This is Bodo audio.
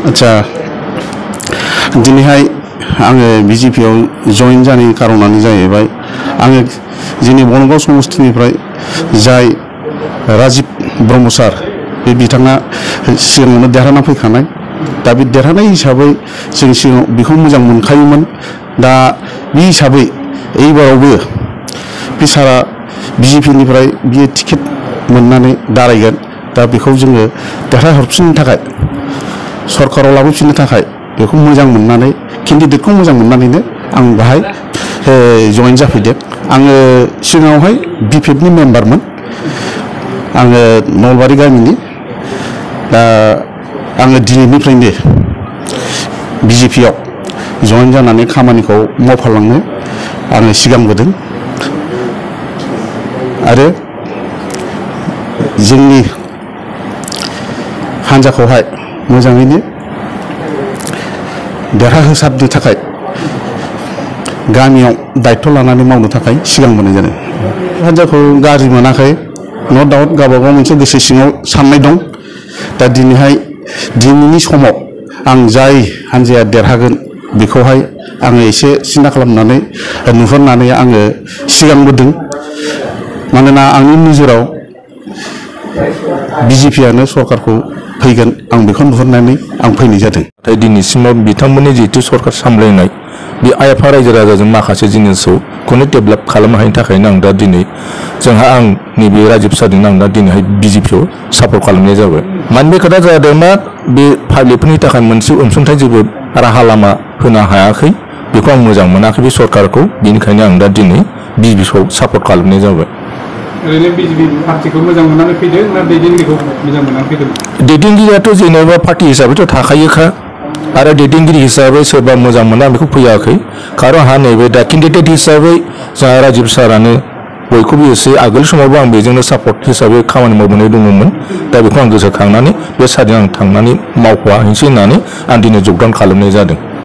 आच्छा दिनैहाय आङो बिजेपिआव जइन जानायनि कारनानो जाहैबाय आङो जोंनि बनगाव समस्तिनिफ्राय जाय राजीव ब्रह्म सार बे बिथाङा सिगाङावनो देरहाना फैखानाय दा बे देरहानाय हिसाबै जों सिगाङाव बेखौ मोजां मोनखायोमोन दा बे हिसाबै एबारावबो बे सारा बिजेपिनिफ्राय बियो टिकेट मोननानै दारायगोन दा बेखौ जोङो देरहाहरफिननो थाखाय सरकाराव लाबोफिननो थाखाय बेखौ मोजां मोननानै केन्डिडेटखौ मोजां मोननानैनो आं बाहाय जइन जाफैदों आङो सिगाङावहाय बिपिएफनि मेम्बारमोन आङो नलबारि गामिनि दा आङो दिनैनिफ्रायनो बिजेपिआव जइन जानानै खामानिखौ मावफालांनो आङो सिगांबोदों आरो जोंनि हान्जाखौहाय मोजाङैनो देरहाहोसारनो थाखाय गामियाव दायित्व लानानै मावनो थाखाय सिगांबोनाय जादों हान्जाखौ गाज्रि मोनाखै नो डाउट गावबागाव मोनसे गोसो सिङाव साननाय दं दा दिनैनि समाव आं जाय हान्जाया देरहागोन बेखौहाय आङो एसे सिन्था खालामनानै नुहुरनानै आङो सिगांबोदों मानोना आंनि नोजोराव बिजेपिआनो सरकारखौ फैगोन आं बेखौ नुहुरनानै आं फैनाय जादों नाथाय दिनैसिमाव बिथांमोननि जिहेतु सरकार सामलायनाय बे आइएफआ रायजो राजाजों माखासे जिनिसखौनो डेभेलप खालामनो हायिनि थाखायनो आं दा दिनै आं नैबे राजीब सारजों आं दा दिनैहाय बिजेपिआव सापर्ट खालामनाय जाबाय माने बे खोथा जादों मा बे पाब्लिकफोरनि थाखाय मोनसे अनसुंथाइ जेबो राहा लामा होनो हायाखै बेखौ आं मोजां मोनाखै बे सरकारखौ बेनिखायनो आं दा दिनै बिजेपिखौ सापर्ट खालामनाय जाबाय ओरैनो बिजेपि पार्टिखौ मोजां मोननानै फैदों ना दैदेनगिरिखौ मोजां मोननानै फैदों दैदेनगिरियाथ' जेनेबा पार्टि हिसाबैथ' थाखायोखा आरो दैदेनगिरि हिसाबै सोरबा मोजां मोना बेखौ फैयाखै खारन आंहा नैबे दा केन्डिडेट हिसाबै जोंहा राजीब सारानो बयखौबो एसे आगोल समावबो आं बेजोंनो सापर्ट हिसाबै खामानि मावबोनाय दङमोन दा बेखौ आं गोसोखांनानै बे सारजों आं थांनानै मावफाहैनोसै होननानै आं दिनै जगदान खालामनाय जादों।